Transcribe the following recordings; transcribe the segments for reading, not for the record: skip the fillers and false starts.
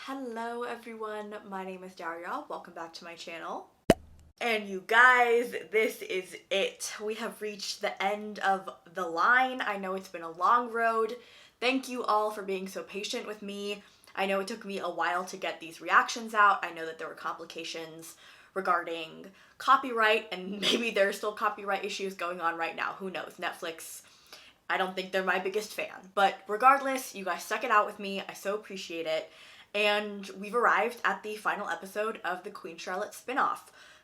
Hello everyone, my name is Daria. Welcome back to my channel. And you guys, this is it. We have reached the end of the line. I know it's been a long road. Thank you all for being so patient with me. I know it took me a while to get these reactions out. I know that there were complications regarding copyright, and maybe there's still copyright issues going on right now. Who knows? Netflix, I don't think they're my biggest fan. But regardless, you guys stuck it out with me. I so appreciate it. And we've arrived at the final episode of the Queen Charlotte spinoff,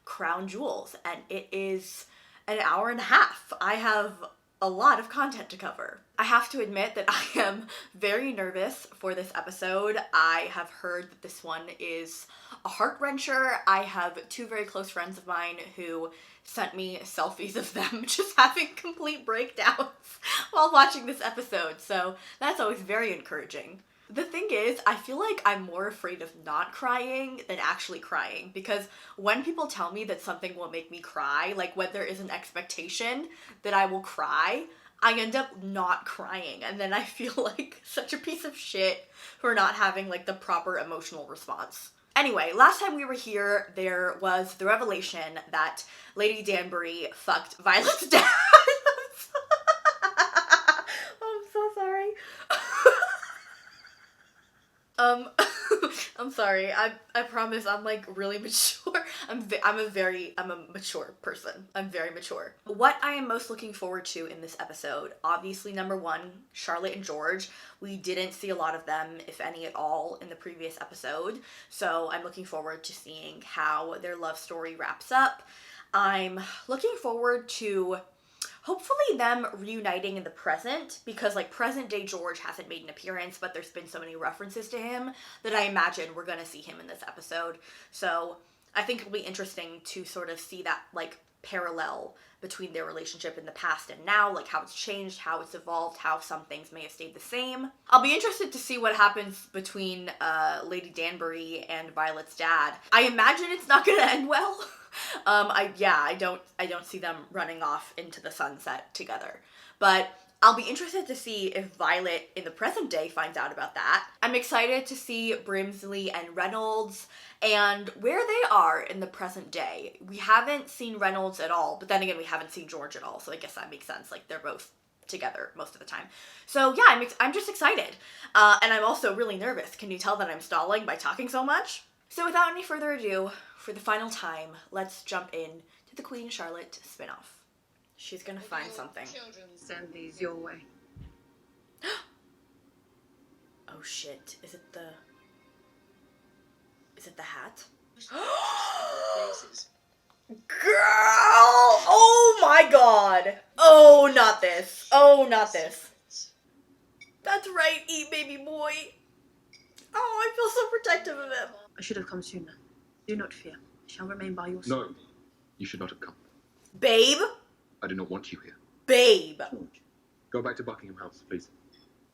Crown Jewels, and it is an hour and a half. I have a lot of content to cover. I have to admit that I am very nervous for this episode. I have heard that this one is a heart-wrencher. I have two very close friends of mine who sent me selfies of them just having complete breakdowns while watching this episode, so that's always very encouraging. The thing is, I feel like I'm more afraid of not crying than actually crying, because when people tell me that something will make me cry, like when there is an expectation that I will cry, I end up not crying, and then I feel like such a piece of shit for not having like the proper emotional response. Anyway, last time we were here, there was the revelation that Lady Danbury fucked Violet's dad. I'm so sorry. I'm sorry. I promise I'm like really mature. I'm a mature person. I'm very mature. What I am most looking forward to in this episode, obviously number one, Charlotte and George. We didn't see a lot of them, if any at all, in the previous episode. So I'm looking forward to seeing how their love story wraps up. I'm looking forward to hopefully them reuniting in the present, because like present day George hasn't made an appearance, but there's been so many references to him that I imagine we're gonna see him in this episode. So I think it'll be interesting to sort of see that like parallel between their relationship in the past and now, like how it's changed, how it's evolved, how some things may have stayed the same. I'll be interested to see what happens between Lady Danbury and Violet's dad. I imagine it's not gonna end well. I don't see them running off into the sunset together. But I'll be interested to see if Violet in the present day finds out about that. I'm excited to see Brimsley and Reynolds and where they are in the present day. We haven't seen Reynolds at all, but then again, we haven't seen George at all, so I guess that makes sense. Like, they're both together most of the time. So yeah, I'm just excited. And I'm also really nervous. Can you tell that I'm stalling by talking so much? So without any further ado, for the final time, let's jump in to the Queen Charlotte spinoff. She's gonna find something. Children, send these your way. Oh shit, is it the hat? Girl! Oh my god! Oh, not this. Oh, not this. That's right, eat baby boy. Oh, I feel so protective of him. I should have come sooner. Do not fear. I shall remain by your side. No, you should not have come. Babe? I do not want you here. Babe! George. Go back to Buckingham House, please.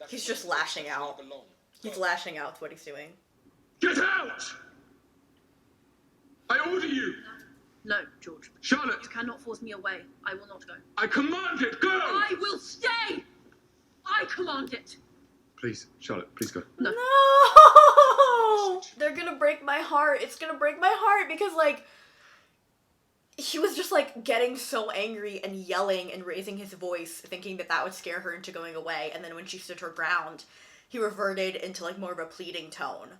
He's just lashing out. He's lashing out with what he's doing. Get out! I order you! No, George. Charlotte! You cannot force me away. I will not go. I command it! Go! I will stay! I command it! Please, Charlotte, please go. No. No! They're gonna break my heart. It's gonna break my heart because, like, he was just, like, getting so angry and yelling and raising his voice, thinking that that would scare her into going away, and then when she stood her ground, he reverted into, like, more of a pleading tone.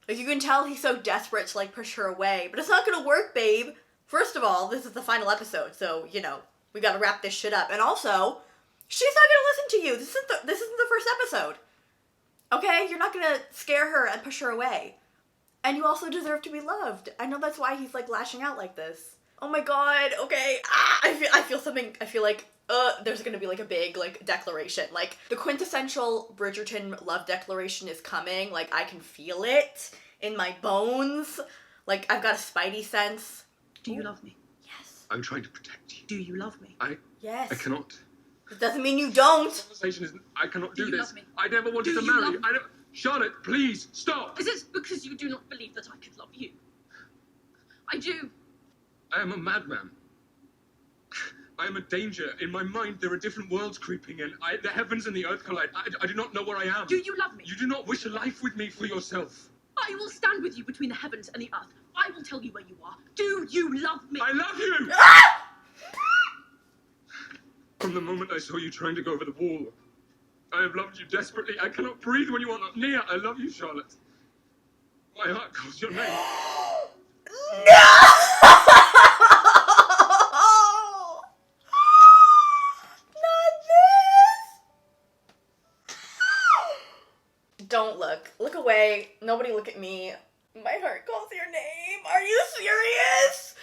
Like, you can tell he's so desperate to, like, push her away, but it's not gonna work, babe! First of all, this is the final episode, so, you know, we gotta wrap this shit up. And also, she's not gonna listen to you! This isn't the first episode! Okay? You're not gonna scare her and push her away. And you also deserve to be loved. I know that's why he's, like, lashing out like this. Oh my god, okay. I feel something. I feel like, there's gonna be, like, a big, like, declaration. Like, the quintessential Bridgerton love declaration is coming. Like, I can feel it in my bones. Like, I've got a spidey sense. Do you love me? Yes. I'm trying to protect you. Do you love me? Yes. I cannot. It doesn't mean you don't. Conversation is. I cannot do you this. love me? I never wanted Do to you marry love you. me? I don't. Charlotte, please stop. Is it because you do not believe that I could love you? I do. I am a madman. I am a danger. In my mind, there are different worlds creeping in. The heavens and the earth collide. I do not know where I am. Do you love me? You do not wish a life with me for yourself. I will stand with you between the heavens and the earth. I will tell you where you are. Do you love me? I love you! From the moment I saw you trying to go over the wall, I have loved you desperately. I cannot breathe when you are not near. I love you, Charlotte. My heart calls your name. No! Not this! Don't look. Look away. Nobody look at me. My heart calls your name. Are you serious?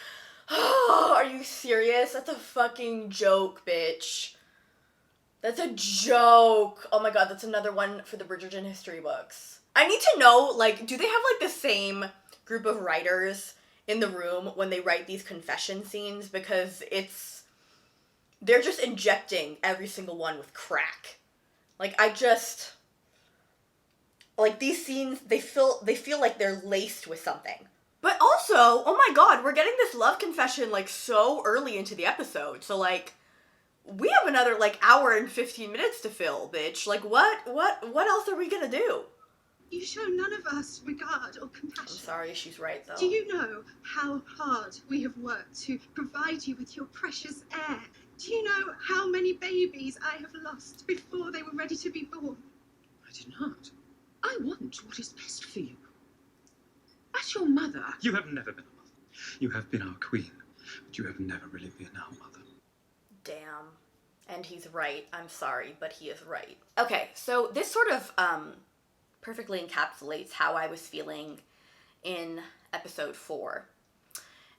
Are you serious? That's a fucking joke, bitch. That's a joke. Oh my god, that's another one for the Bridgerton history books. I need to know, like, do they have, like, the same group of writers in the room when they write these confession scenes? Because they're just injecting every single one with crack. Like, like, these scenes, they feel like they're laced with something. But also, oh my god, we're getting this love confession, like, so early into the episode. So, like, we have another, like, hour and 15 minutes to fill, bitch. Like, what else are we gonna do? You show none of us regard or I'm compassion. sorry, she's right, though. Do you know how hard we have worked to provide you with your precious heir? Do you know how many babies I have lost before they were ready to be born? I did not. I want what is best for you. As your mother, you have never been a mother. You have been our queen, but you have never really been our mother. Damn. And he's right. I'm sorry, but he is right. Okay, so this sort of perfectly encapsulates how I was feeling in episode 4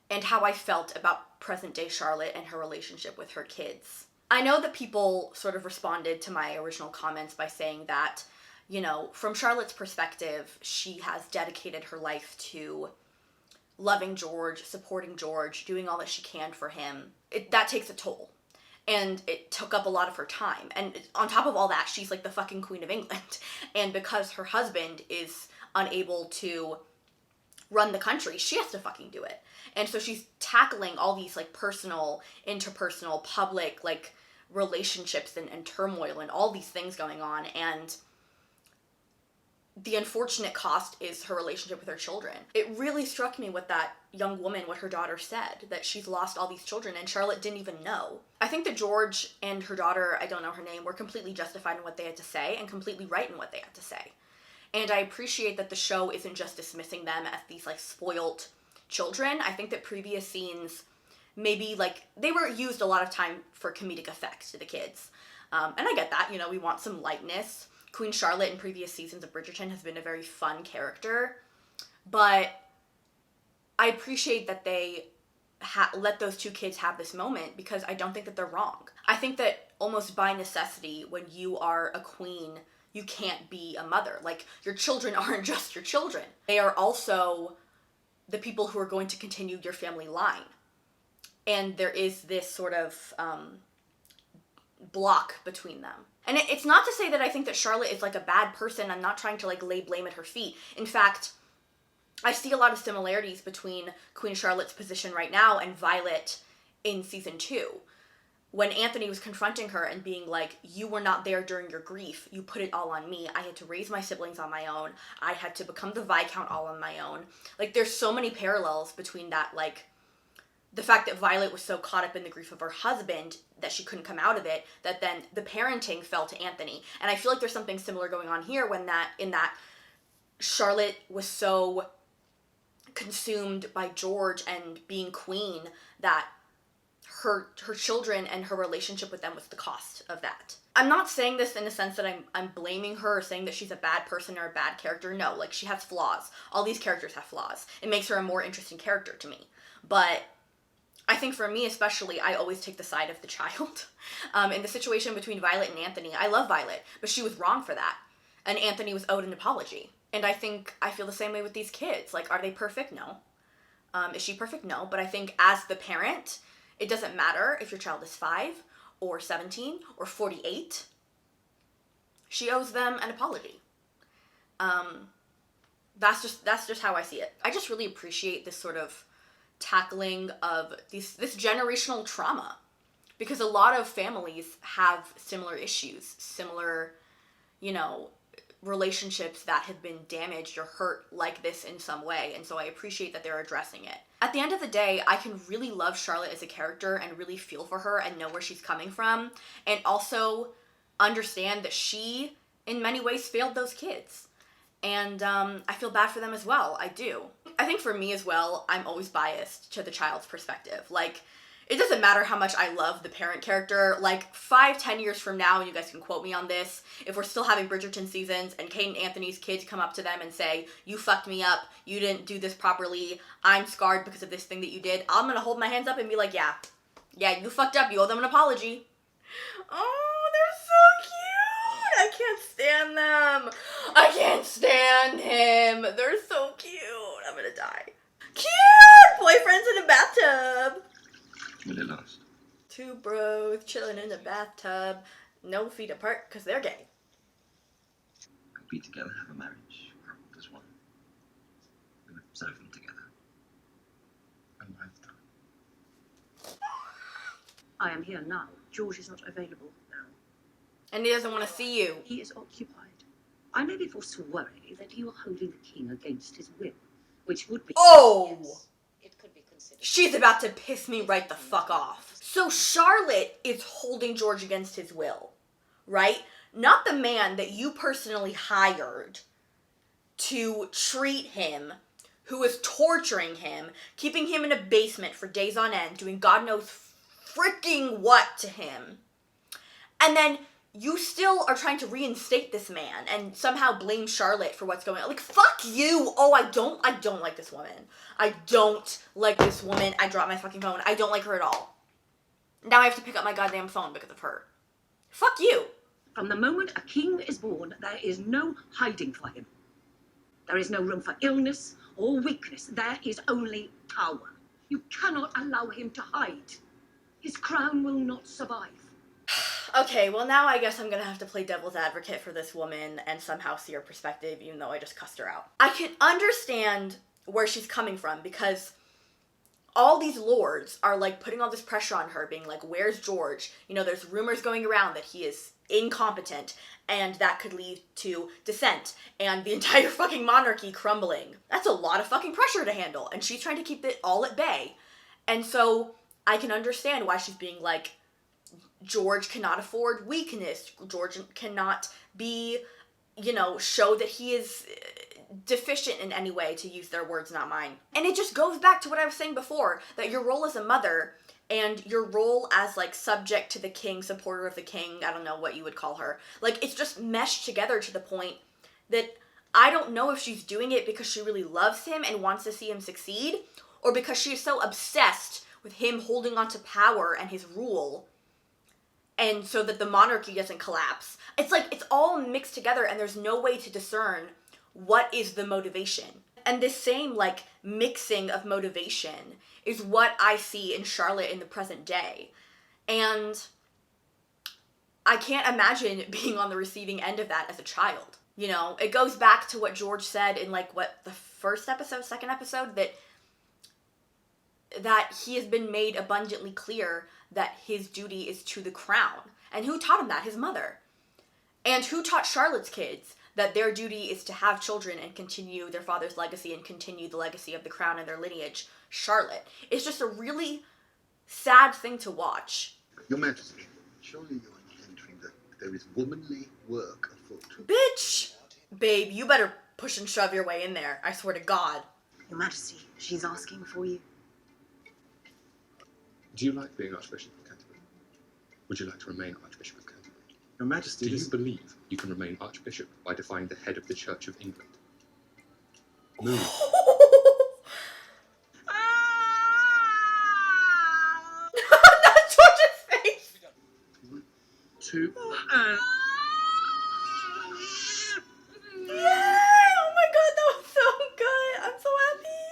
and how I felt about present-day Charlotte and her relationship with her kids. I know that people sort of responded to my original comments by saying that, you know, from Charlotte's perspective, she has dedicated her life to loving George, supporting George, doing all that she can for him. That takes a toll. And it took up a lot of her time. And on top of all that, she's like the fucking Queen of England. And because her husband is unable to run the country, she has to fucking do it. And so she's tackling all these like personal, interpersonal, public like relationships and turmoil and all these things going on. And the unfortunate cost is her relationship with her children. It really struck me what that young woman, what her daughter said, that she's lost all these children and Charlotte didn't even know. I think that George and her daughter, I don't know her name, were completely justified in what they had to say and completely right in what they had to say. And I appreciate that the show isn't just dismissing them as these like spoiled children. I think that previous scenes maybe like they were used a lot of time for comedic effect to the kids. And I get that, you know, we want some lightness. Queen Charlotte in previous seasons of Bridgerton has been a very fun character, but I appreciate that they let those two kids have this moment because I don't think that they're wrong. I think that almost by necessity, when you are a queen, you can't be a mother. Like, your children aren't just your children. They are also the people who are going to continue your family line. And there is this sort of block between them. And it's not to say that I think that Charlotte is like a bad person. I'm not trying to like lay blame at her feet. In fact, I see a lot of similarities between Queen Charlotte's position right now and Violet in season 2. When Anthony was confronting her and being like, you were not there during your grief. You put it all on me. I had to raise my siblings on my own. I had to become the Viscount all on my own. Like, there's so many parallels between that, like, the fact that Violet was so caught up in the grief of her husband that she couldn't come out of it, that then the parenting fell to Anthony. And I feel like there's something similar going on here in that Charlotte was so consumed by George and being queen that her children and her relationship with them was the cost of that. I'm not saying this in the sense that I'm blaming her or saying that she's a bad person or a bad character. No, like, she has flaws. All these characters have flaws. It makes her a more interesting character to me. But I think for me especially, I always take the side of the child. In the situation between Violet and Anthony, I love Violet, but she was wrong for that. And Anthony was owed an apology. And I feel the same way with these kids. Like, are they perfect? No. Is she perfect? No. But I think as the parent, it doesn't matter if your child is 5 or 17 or 48. She owes them an apology. That's just how I see it. I just really appreciate this sort of tackling of this generational trauma, because a lot of families have similar issues, similar, you know, relationships that have been damaged or hurt like this in some way, and so I appreciate that they're addressing it. At the end of the day, I can really love Charlotte as a character and really feel for her and know where she's coming from, and also understand that she, in many ways, failed those kids. And I feel bad for them as well. I do. I think for me as well, I'm always biased to the child's perspective. Like, it doesn't matter how much I love the parent character. Like, 5-10 years from now, and you guys can quote me on this, if we're still having Bridgerton seasons and Kate and Anthony's kids come up to them and say, you fucked me up, you didn't do this properly, I'm scarred because of this thing that you did, I'm gonna hold my hands up and be like, yeah, you fucked up, you owe them an apology. Oh, they're so cute! I can't stand them. I can't stand him. They're so cute. I'm gonna die. Cute! Boyfriends in a bathtub. Will it last? Two bros chilling in the bathtub, no feet apart, because they're gay. We'll be together, have a marriage, grow old as one. We would observe them together. A lifetime. I am here now. George is not available now. And he doesn't want to see you. He is occupied. I may be forced to worry that you are holding the king against his will, which would be... Oh! Yes, it could be considered. She's about to piss me right the fuck off. So Charlotte is holding George against his will, right? Not the man that you personally hired to treat him, who is torturing him, keeping him in a basement for days on end, doing God knows freaking what to him. And then you still are trying to reinstate this man and somehow blame Charlotte for what's going on. Like, fuck you! Oh, I don't like this woman. I don't like this woman. I dropped my fucking phone. I don't like her at all. Now I have to pick up my goddamn phone because of her. Fuck you! From the moment a king is born, there is no hiding for him. There is no room for illness or weakness. There is only power. You cannot allow him to hide. His crown will not survive. Okay, well now I guess I'm gonna have to play devil's advocate for this woman and somehow see her perspective, even though I just cussed her out. I can understand where she's coming from because all these lords are like putting all this pressure on her, being like, where's George? You know, there's rumors going around that he is incompetent and that could lead to dissent and the entire fucking monarchy crumbling. That's a lot of fucking pressure to handle, and she's trying to keep it all at bay. And so I can understand why she's being like, George cannot afford weakness. George cannot be, show that he is deficient in any way, to use their words, not mine. And it just goes back to what I was saying before, that your role as a mother and your role as, like, subject to the king, supporter of the king, I don't know what you would call her, like, it's just meshed together to the point that I don't know if she's doing it because she really loves him and wants to see him succeed, or because she is so obsessed with him holding on to power and his rule, and so that the monarchy doesn't collapse. It's like, it's all mixed together and there's no way to discern what is the motivation. And this same, like, mixing of motivation is what I see in Charlotte in the present day. And I can't imagine being on the receiving end of that as a child. You know, it goes back to what George said in, like, the second episode, that he has been made abundantly clear that his duty is to the crown. And who taught him that? His mother. And who taught Charlotte's kids that their duty is to have children and continue their father's legacy and continue the legacy of the crown and their lineage? Charlotte. It's just a really sad thing to watch. Your Majesty, surely you are not entering that there is womanly work afoot. Bitch! Babe, you better push and shove your way in there. I swear to God. Your Majesty, she's asking for you. Do you like being Archbishop of Canterbury? Would you like to remain Archbishop of Canterbury? Your Majesty, Do you believe you can remain Archbishop by defying the head of the Church of England? Move. That's George's face! Two. Yay! Oh my God, that was so good! I'm so happy!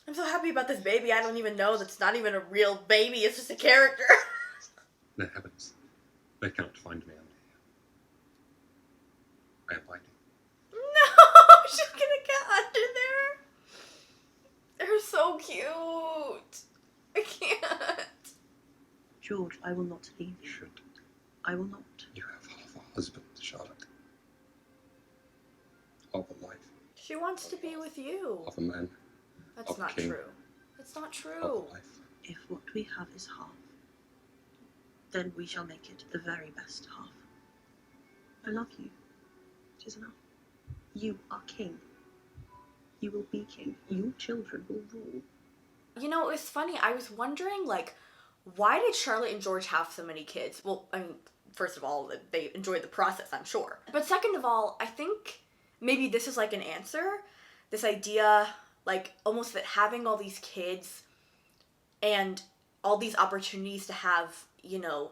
I'm so happy about this baby. I don't even know that's not even a real baby. It's just a character. No heavens. They cannot find me under here. I am hiding. No! She's gonna get under there. They're so cute. I can't. George, I will not leave you. You should. I will not. You have half a husband, Charlotte. She wants to be with you. Of a man. That's of a not king, true. That's not Of true. a wife. If what we have is half, then we shall make it the very best half. I love you. It is enough. You are king. You will be king. Your children will rule. You know, it was funny. I was wondering, like, why did Charlotte and George have so many kids? Well, I mean, first of all, they enjoyed the process, I'm sure. But second of all, I think maybe this is like an answer. This idea, like, almost that having all these kids and all these opportunities to have, you know,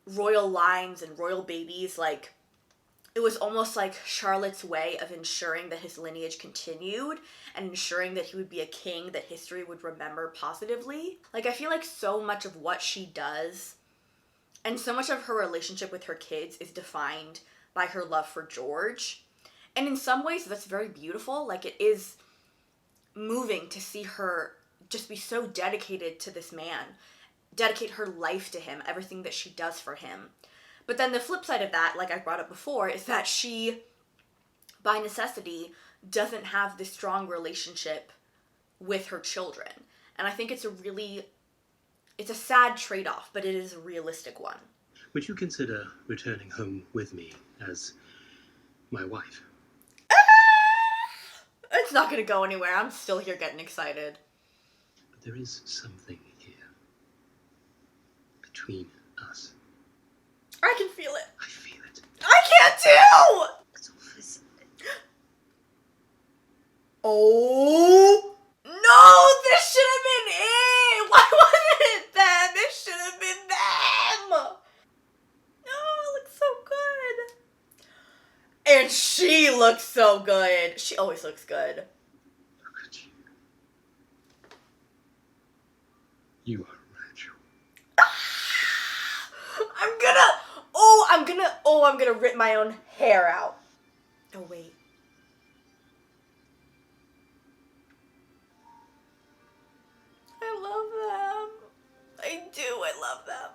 royal lines and royal babies, like, it was almost like Charlotte's way of ensuring that his lineage continued and ensuring that he would be a king that history would remember positively. Like, I feel like so much of what she does and so much of her relationship with her kids is defined by her love for George. And in some ways, that's very beautiful. Like, it is moving to see her just be so dedicated to this man, dedicate her life to him, everything that she does for him. But then the flip side of that, like I brought up before, is that she, by necessity, doesn't have this strong relationship with her children. And I think it's a sad trade-off, but it is a realistic one. Would you consider returning home with me as my wife? It's not gonna go anywhere. I'm still here getting excited. But there is something here between us. I can feel it. I feel it. I can too! It's all this. Oh no! This should have been it! Why wasn't it them? This should have been them! No, it looks so good. And she looks so good. She always looks good. Look at you. You are Rachel. I'm gonna rip my own hair out. Oh, wait. I love them. I do, I love them.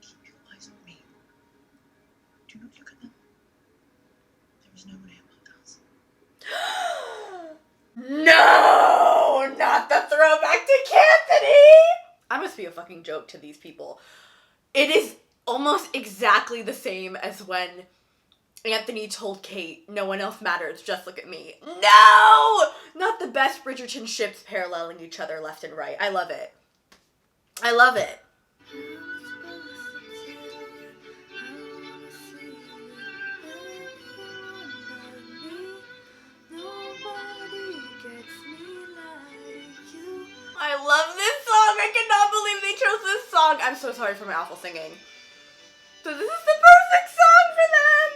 Keep your eyes on me. Do not look at them. There is no one here but us. No! Not the throwback to Cassidy! I must be a fucking joke to these people. It is almost exactly the same as when Anthony told Kate, no one else matters, just look at me. No! Not the best Bridgerton ships paralleling each other left and right. I love it. I love it. I love this song. I cannot believe they chose this song. I'm so sorry for my awful singing. So this is the perfect song for them.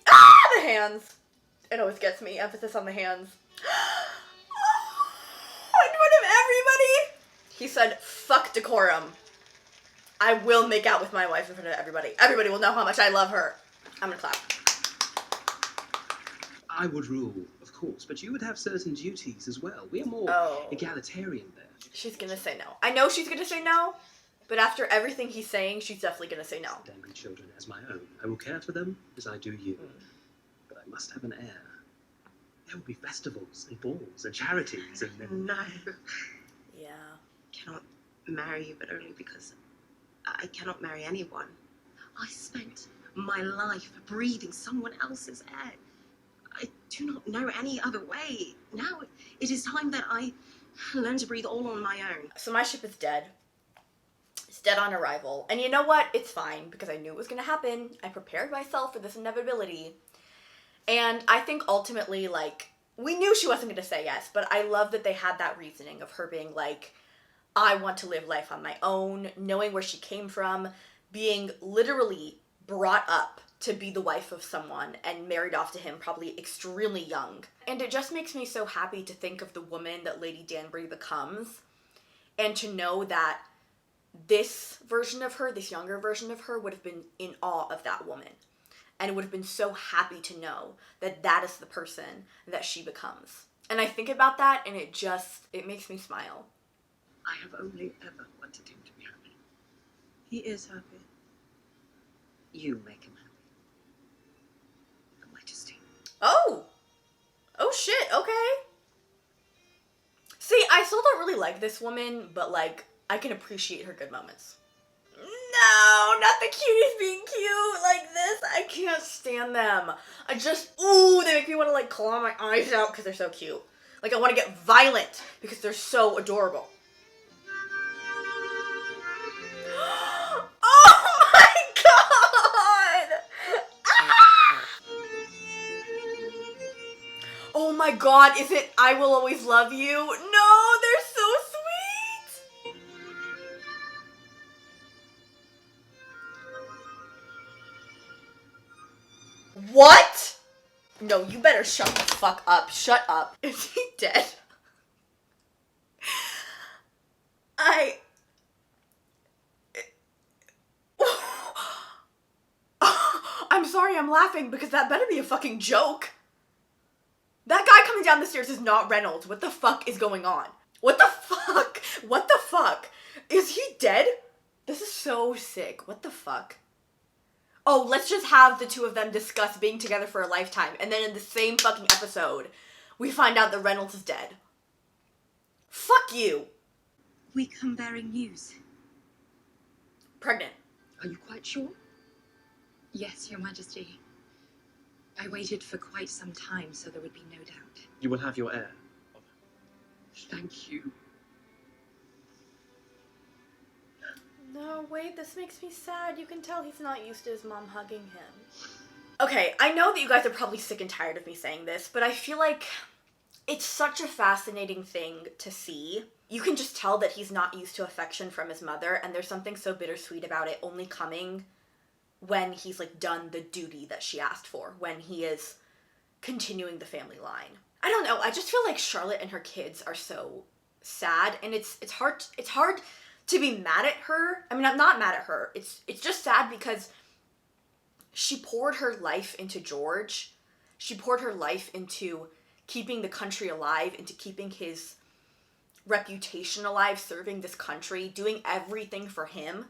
Ah, the hands. It always gets me. Emphasis on the hands. In front of everybody. He said, fuck decorum. I will make out with my wife in front of everybody. Everybody will know how much I love her. I'm gonna clap. I would rule, of course, but you would have certain duties as well. We are more egalitarian there. She's gonna say no. I know she's gonna say no, but after everything he's saying, she's definitely gonna say no. Danbury children as my own. I will care for them as I do you. But I must have an heir. There will be festivals and balls and charities and... No. Yeah. Cannot marry you, but only because I cannot marry anyone. I spent my life breathing someone else's air. I do not know any other way. Now it is time that I learn to breathe all on my own. So my ship is dead. It's dead on arrival. And you know what? It's fine, because I knew it was going to happen. I prepared myself for this inevitability. And I think ultimately, like, we knew she wasn't going to say yes, but I love that they had that reasoning of her being like, I want to live life on my own, knowing where she came from, being literally brought up to be the wife of someone and married off to him probably extremely young. And it just makes me so happy to think of the woman that Lady Danbury becomes, and to know that this version of her, this younger version of her, would have been in awe of that woman, and would have been so happy to know that that is the person that she becomes. And I think about that, and it makes me smile. I have only ever wanted him to be happy. He is happy. You make him happy. Your Majesty. Oh! Oh shit, okay. See, I still don't really like this woman, but like, I can appreciate her good moments. No, not the cuties being cute like this. I can't stand them. Ooh, they make me want to like claw my eyes out because they're so cute. Like, I want to get violent because they're so adorable. Oh my god! Oh my god, is it I Will Always Love You? No, they're so sweet! What? No, you better shut the fuck up. Shut up. Is he dead? I'm sorry I'm laughing because that better be a fucking joke. That guy coming down the stairs is not Reynolds. What the fuck is going on? What the fuck? What the fuck? Is he dead? This is so sick. What the fuck? Oh, let's just have the two of them discuss being together for a lifetime, and then in the same fucking episode, we find out that Reynolds is dead. Fuck you. We come bearing news. Pregnant. Are you quite sure? Yes, Your Majesty. I waited for quite some time, so there would be no doubt. You will have your heir. Thank you. No, wait, this makes me sad. You can tell he's not used to his mom hugging him. Okay, I know that you guys are probably sick and tired of me saying this, but I feel like it's such a fascinating thing to see. You can just tell that he's not used to affection from his mother, and there's something so bittersweet about it only coming when he's like done the duty that she asked for, when he is continuing the family line. I don't know, I just feel like Charlotte and her kids are so sad, and it's hard to be mad at her. I mean, I'm not mad at her. It's just sad because she poured her life into George. She poured her life into keeping the country alive, into keeping his reputation alive, serving this country, doing everything for him.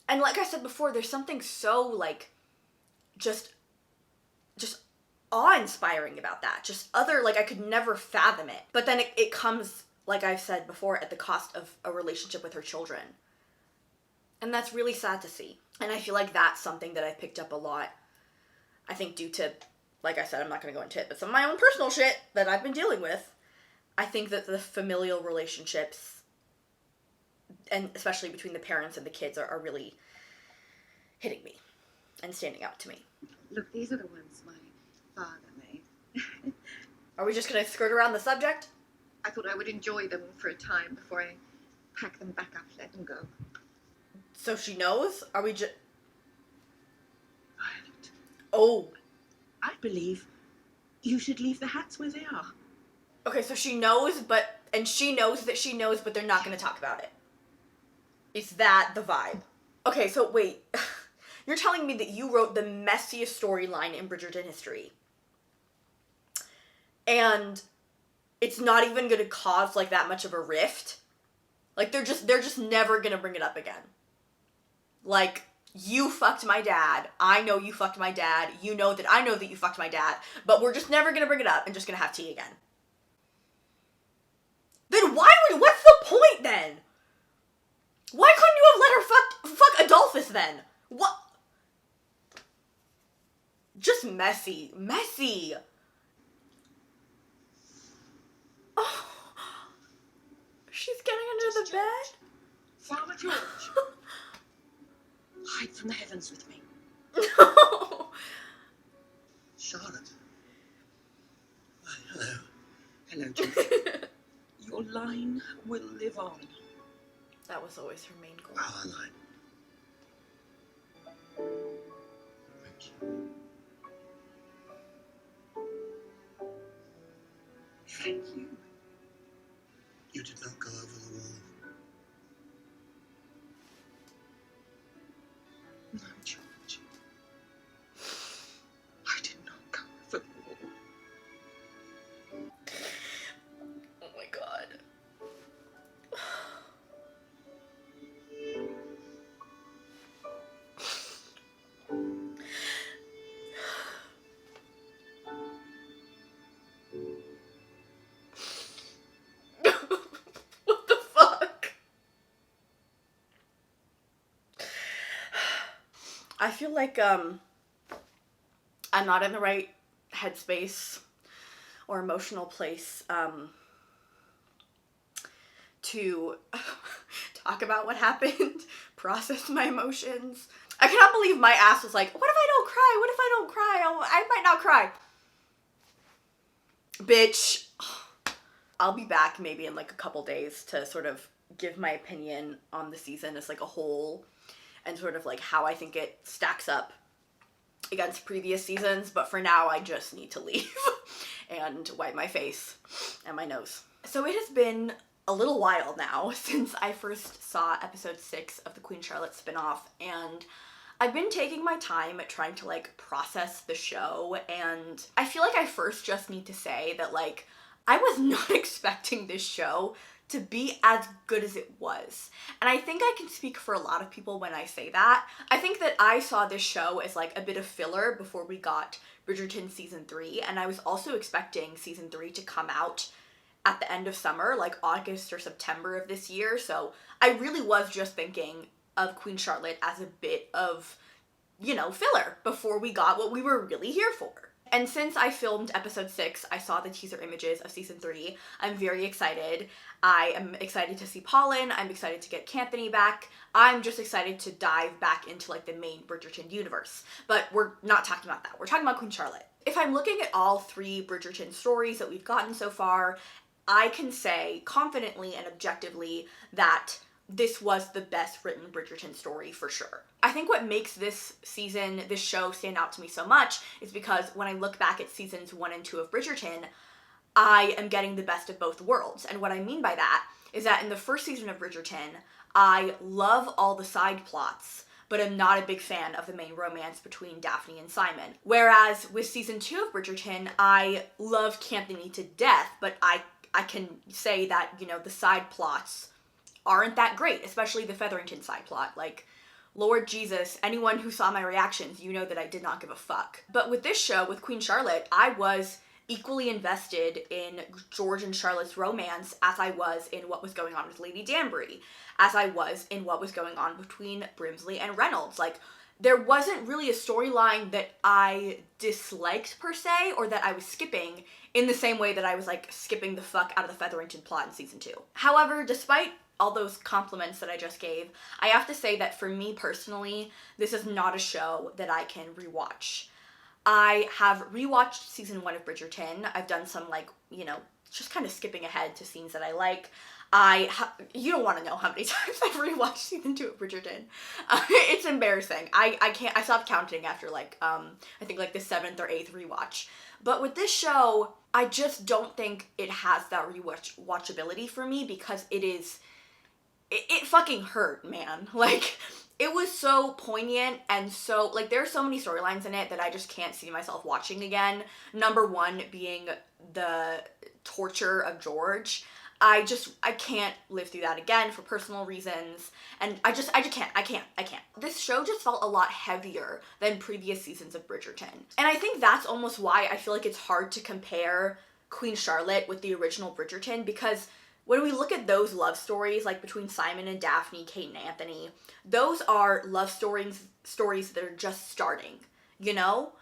And like I said before, there's something so like just awe-inspiring about that. I could never fathom it. But then it comes, like I've said before, at the cost of a relationship with her children. And that's really sad to see. And I feel like that's something that I've picked up a lot. I think due to, like I said, I'm not going to go into it, but some of my own personal shit that I've been dealing with. I think that the familial relationships, and especially between the parents and the kids, are really hitting me and standing out to me. Look, these are the ones my father made. Are we just going to skirt around the subject? I thought I would enjoy them for a time before I pack them back up, let them go. So she knows? Are we just... Violet, Oh. I believe you should leave the hats where they are. Okay, so she knows, and she knows that she knows, but they're not going to talk about it. Is that the vibe? Okay, so wait. You're telling me that you wrote the messiest storyline in Bridgerton history. And it's not even going to cause like that much of a rift? Like they're just never going to bring it up again. Like, you fucked my dad. I know you fucked my dad. You know that I know that you fucked my dad. But we're just never going to bring it up and just going to have tea again. Then what's the point then? Why couldn't you have let her fuck Adolphus then? What? Just messy. Messy. Oh. She's getting under the bed? Farmer George! Hide from the heavens with me. No. Charlotte. Why, hello. Hello, George. Your line will live on. That was always her main goal. Our line. Thank you. Thank you. You did not go over the wall. No, George. I did not go over the wall. Oh my god. I feel like I'm not in the right headspace or emotional place to talk about what happened, process my emotions. I cannot believe my ass was like, what if I don't cry? What if I don't cry? I might not cry. Bitch, I'll be back maybe in like a couple days to sort of give my opinion on the season as like a whole and sort of like how I think it stacks up against previous seasons, but for now I just need to leave and wipe my face and my nose. So it has been a little while now since I first saw episode 6 of the Queen Charlotte spinoff, and I've been taking my time trying to like process the show, and I feel like I first just need to say that like I was not expecting this show to be as good as it was. And I think I can speak for a lot of people when I say that. I think that I saw this show as like a bit of filler before we got Bridgerton season 3, and I was also expecting season 3 to come out at the end of summer, like August or September of this year. So I really was just thinking of Queen Charlotte as a bit of, you know, filler before we got what we were really here for. And since I filmed episode 6, I saw the teaser images of season 3. I'm very excited. I am excited to see Pollen. I'm excited to get Canthony back. I'm just excited to dive back into like the main Bridgerton universe. But we're not talking about that. We're talking about Queen Charlotte. If I'm looking at all 3 Bridgerton stories that we've gotten so far, I can say confidently and objectively that this was the best written Bridgerton story for sure. I think what makes this season, this show stand out to me so much is because when I look back at seasons 1 and 2 of Bridgerton, I am getting the best of both worlds. And what I mean by that is that in the first season of Bridgerton, I love all the side plots, but I'm not a big fan of the main romance between Daphne and Simon. Whereas with season 2 of Bridgerton, I love Canthony to death, but I can say that, you know, the side plots aren't that great, especially the Featherington side plot. Like, Lord Jesus, anyone who saw my reactions, you know that I did not give a fuck. But with this show, with Queen Charlotte, I was equally invested in George and Charlotte's romance as I was in what was going on with Lady Danbury, as I was in what was going on between Brimsley and Reynolds. Like, there wasn't really a storyline that I disliked per se, or that I was skipping in the same way that I was like skipping the fuck out of the Featherington plot in season 2. However, despite all those compliments that I just gave, I have to say that for me personally, this is not a show that I can rewatch. I have rewatched season 1 of Bridgerton. I've done some like, you know, just kind of skipping ahead to scenes that I like. You don't want to know how many times I've rewatched season 2 of Bridgerton. It's embarrassing. I stopped counting after like, I think like the 7th or 8th rewatch. But with this show, I just don't think it has that rewatchability for me because it fucking hurt, man. Like, it was so poignant and so, like, there are so many storylines in it that I just can't see myself watching again. Number 1 being the torture of George. I can't live through that again for personal reasons, and I just can't. This show just felt a lot heavier than previous seasons of Bridgerton. And I think that's almost why I feel like it's hard to compare Queen Charlotte with the original Bridgerton, because when we look at those love stories, like between Simon and Daphne, Kate and Anthony, those are love stories that are just starting, you know?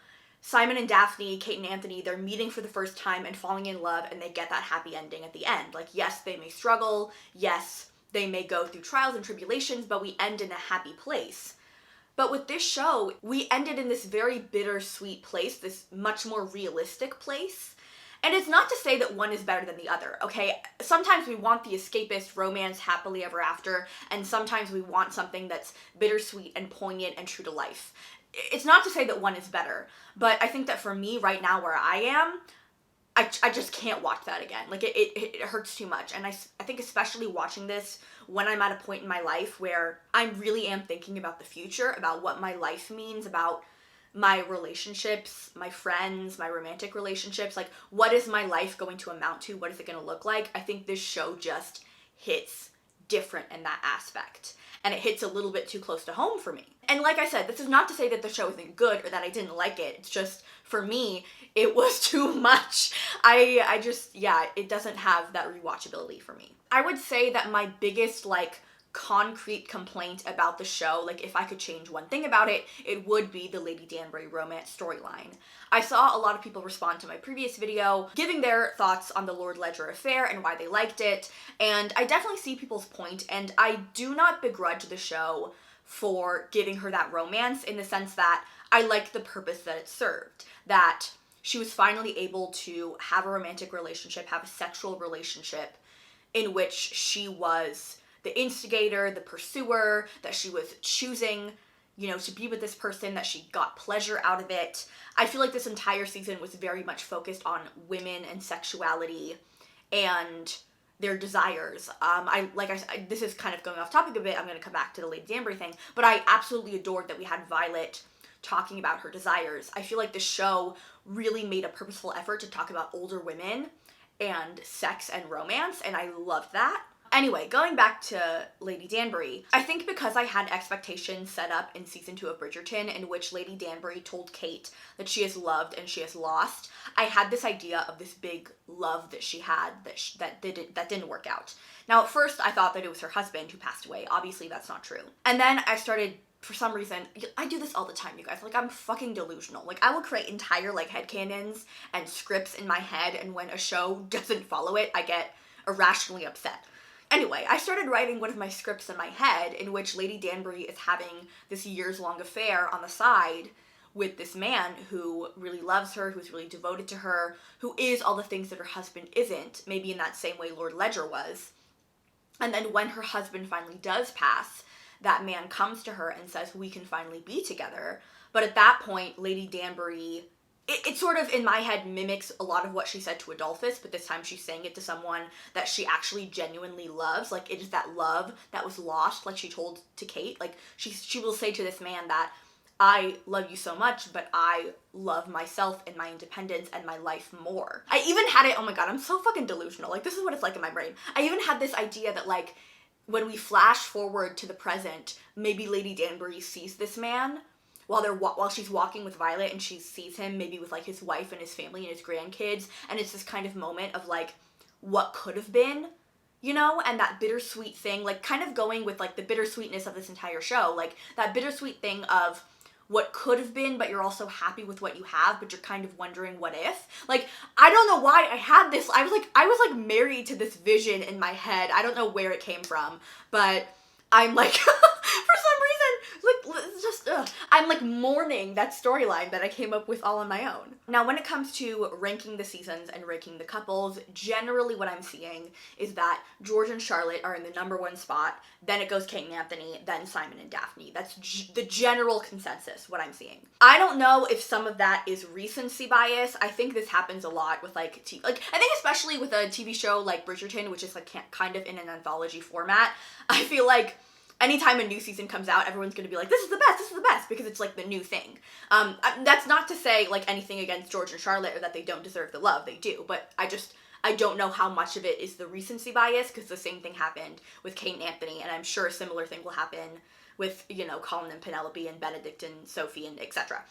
Simon and Daphne, Kate and Anthony, they're meeting for the first time and falling in love, and they get that happy ending at the end. Like, yes, they may struggle, yes, they may go through trials and tribulations, but we end in a happy place. But with this show, we ended in this very bittersweet place, this much more realistic place. And it's not to say that one is better than the other, okay? Sometimes we want the escapist romance happily ever after, and sometimes we want something that's bittersweet and poignant and true to life. It's not to say that one is better, but I think that for me right now where I am, I just can't watch that again. Like, it hurts too much. And I think especially watching this when I'm at a point in my life where I really am thinking about the future, about what my life means, about my relationships, my friends, my romantic relationships, like, what is my life going to amount to? What is it going to look like? I think this show just hits different in that aspect. And it hits a little bit too close to home for me. And like I said, this is not to say that the show isn't good or that I didn't like it. It's just, for me, it was too much. It doesn't have that rewatchability for me. I would say that my biggest, like, concrete complaint about the show, like if I could change one thing about it, it would be the Lady Danbury romance storyline. I saw a lot of people respond to my previous video, giving their thoughts on the Lord Ledger affair and why they liked it, and I definitely see people's point, and I do not begrudge the show for giving her that romance, in the sense that I liked the purpose that it served, that she was finally able to have a romantic relationship, have a sexual relationship, in which she was the instigator, the pursuer, that she was choosing, you know, to be with this person, that she got pleasure out of it. I feel like this entire season was very much focused on women and sexuality and their desires. This is kind of going off topic a bit, I'm going to come back to the Lady Danbury thing, but I absolutely adored that we had Violet talking about her desires. I feel like the show really made a purposeful effort to talk about older women and sex and romance, and I loved that. Anyway, going back to Lady Danbury, I think because I had expectations set up in season 2 of Bridgerton, in which Lady Danbury told Kate that she has loved and she has lost, I had this idea of this big love that she had that didn't work out. Now, at first, I thought that it was her husband who passed away. Obviously, that's not true. And then I started, for some reason, I do this all the time, you guys. Like, I'm fucking delusional. Like, I will create entire, like, headcanons and scripts in my head, and when a show doesn't follow it, I get irrationally upset. Anyway, I started writing one of my scripts in my head in which Lady Danbury is having this years-long affair on the side with this man who really loves her, who's really devoted to her, who is all the things that her husband isn't, maybe in that same way Lord Ledger was. And then when her husband finally does pass, that man comes to her and says, we can finally be together. But at that point, Lady Danbury, it sort of, in my head, mimics a lot of what she said to Adolphus, but this time she's saying it to someone that she actually genuinely loves. Like, it is that love that was lost, like she told to Kate. Like, she will say to this man that, I love you so much, but I love myself and my independence and my life more. I even had it, oh my god, I'm so fucking delusional. Like, this is what it's like in my brain. I even had this idea that, like, when we flash forward to the present, maybe Lady Danbury sees this man while she's walking with Violet, and she sees him maybe with, like, his wife and his family and his grandkids, and it's this kind of moment of, like, what could have been, you know, and that bittersweet thing, like, kind of going with, like, the bittersweetness of this entire show, like, that bittersweet thing of what could have been, but you're also happy with what you have, but you're kind of wondering what if. Like, I don't know why I had this, I was married to this vision in my head. I don't know where it came from, but I'm like, for some reason, like, just, I'm like mourning that storyline that I came up with all on my own. Now, when it comes to ranking the seasons and ranking the couples, generally what I'm seeing is that George and Charlotte are in the #1 spot, then it goes Kate and Anthony, then Simon and Daphne. That's the general consensus, what I'm seeing. I don't know if some of that is recency bias. I think this happens a lot with, like, I think especially with a TV show like Bridgerton, which is, like, kind of in an anthology format, I feel like anytime a new season comes out, everyone's gonna be like, this is the best, because it's, like, the new thing. That's not to say, like, anything against George and Charlotte or that they don't deserve the love. They do, but I don't know how much of it is the recency bias, because the same thing happened with Kate and Anthony, and I'm sure a similar thing will happen with, you know, Colin and Penelope and Benedict and Sophie and etc.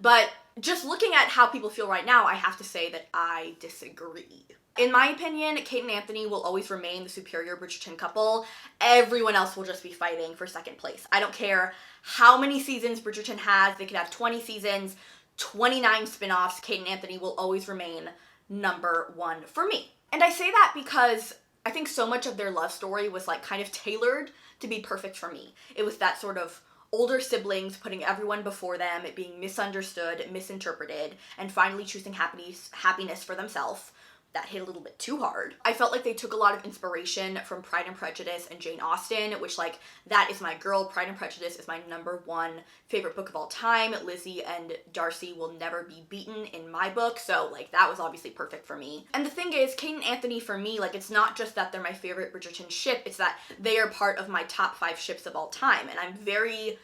But just looking at how people feel right now, I have to say that I disagree. In my opinion, Kate and Anthony will always remain the superior Bridgerton couple. Everyone else will just be fighting for second place. I don't care how many seasons Bridgerton has. They could have 20 seasons, 29 spin-offs. Kate and Anthony will always remain #1 for me. And I say that because I think so much of their love story was, like, kind of tailored to be perfect for me. It was that sort of older siblings putting everyone before them, it being misunderstood, misinterpreted, and finally choosing happiness for themselves. That hit a little bit too hard. I felt like they took a lot of inspiration from Pride and Prejudice and Jane Austen, which, like, that is my girl. Pride and Prejudice is my #1 favorite book of all time. Lizzie and Darcy will never be beaten in my book, so, like, that was obviously perfect for me. And the thing is, Kate and Anthony, for me, like, it's not just that they're my favorite Bridgerton ship, it's that they are part of my top 5 ships of all time, and I'm very,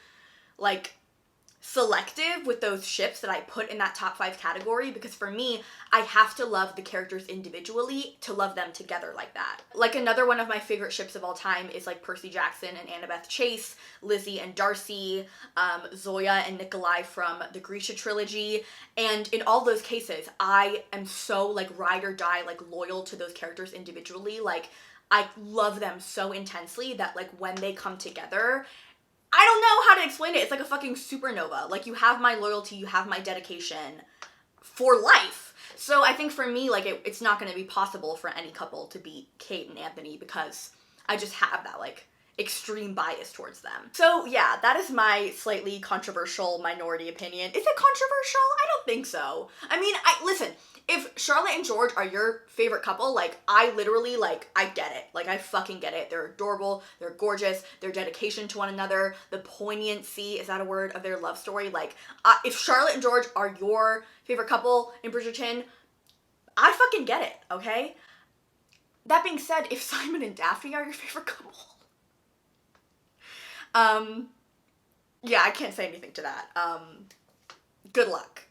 like, selective with those ships that I put in that top 5 category, because for me, I have to love the characters individually to love them together like that. Like, another one of my favorite ships of all time is like Percy Jackson and Annabeth Chase, Lizzie and Darcy, Zoya and Nikolai from the Grisha trilogy, and in all those cases, I am so like ride or die, like loyal to those characters individually. Like, I love them so intensely that like when they come together, I don't know how to explain it. It's like a fucking supernova. Like, you have my loyalty, you have my dedication for life. So I think for me, like, it's not going to be possible for any couple to beat Kate and Anthony, because I just have that, like, extreme bias towards them. So yeah, that is my slightly controversial minority opinion. Is it controversial? I don't think so. I mean, listen, if Charlotte and George are your favorite couple, like, I literally, like, I get it. Like, I fucking get it. They're adorable, they're gorgeous, their dedication to one another, the poignancy, is that a word, of their love story. Like, if Charlotte and George are your favorite couple in Bridgerton, I fucking get it, okay? That being said, if Simon and Daphne are your favorite couple, yeah, I can't say anything to that. Good luck.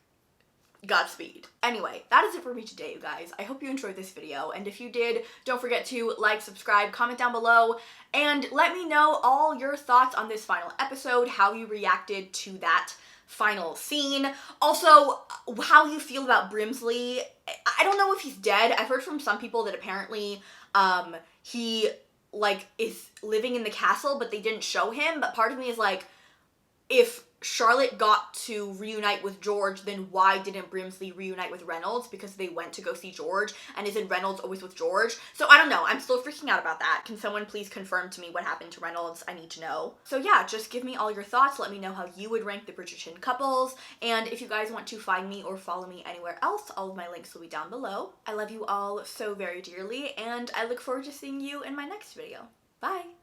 Godspeed. Anyway, that is it for me today, you guys. I hope you enjoyed this video, and if you did, don't forget to like, subscribe, comment down below, and let me know all your thoughts on this final episode, how you reacted to that final scene. Also, how you feel about Brimsley. I don't know if he's dead. I've heard from some people that apparently, he, like, is living in the castle, but they didn't show him, but part of me is like, if Charlotte got to reunite with George, then why didn't Brimsley reunite with Reynolds? Because they went to go see George, and isn't Reynolds always with George? So I don't know, I'm still freaking out about that. Can someone please confirm to me what happened to Reynolds? I need to know. So yeah, just give me all your thoughts, let me know how you would rank the Bridgerton couples, and if you guys want to find me or follow me anywhere else, all of my links will be down below. I love you all so very dearly, and I look forward to seeing you in my next video. Bye!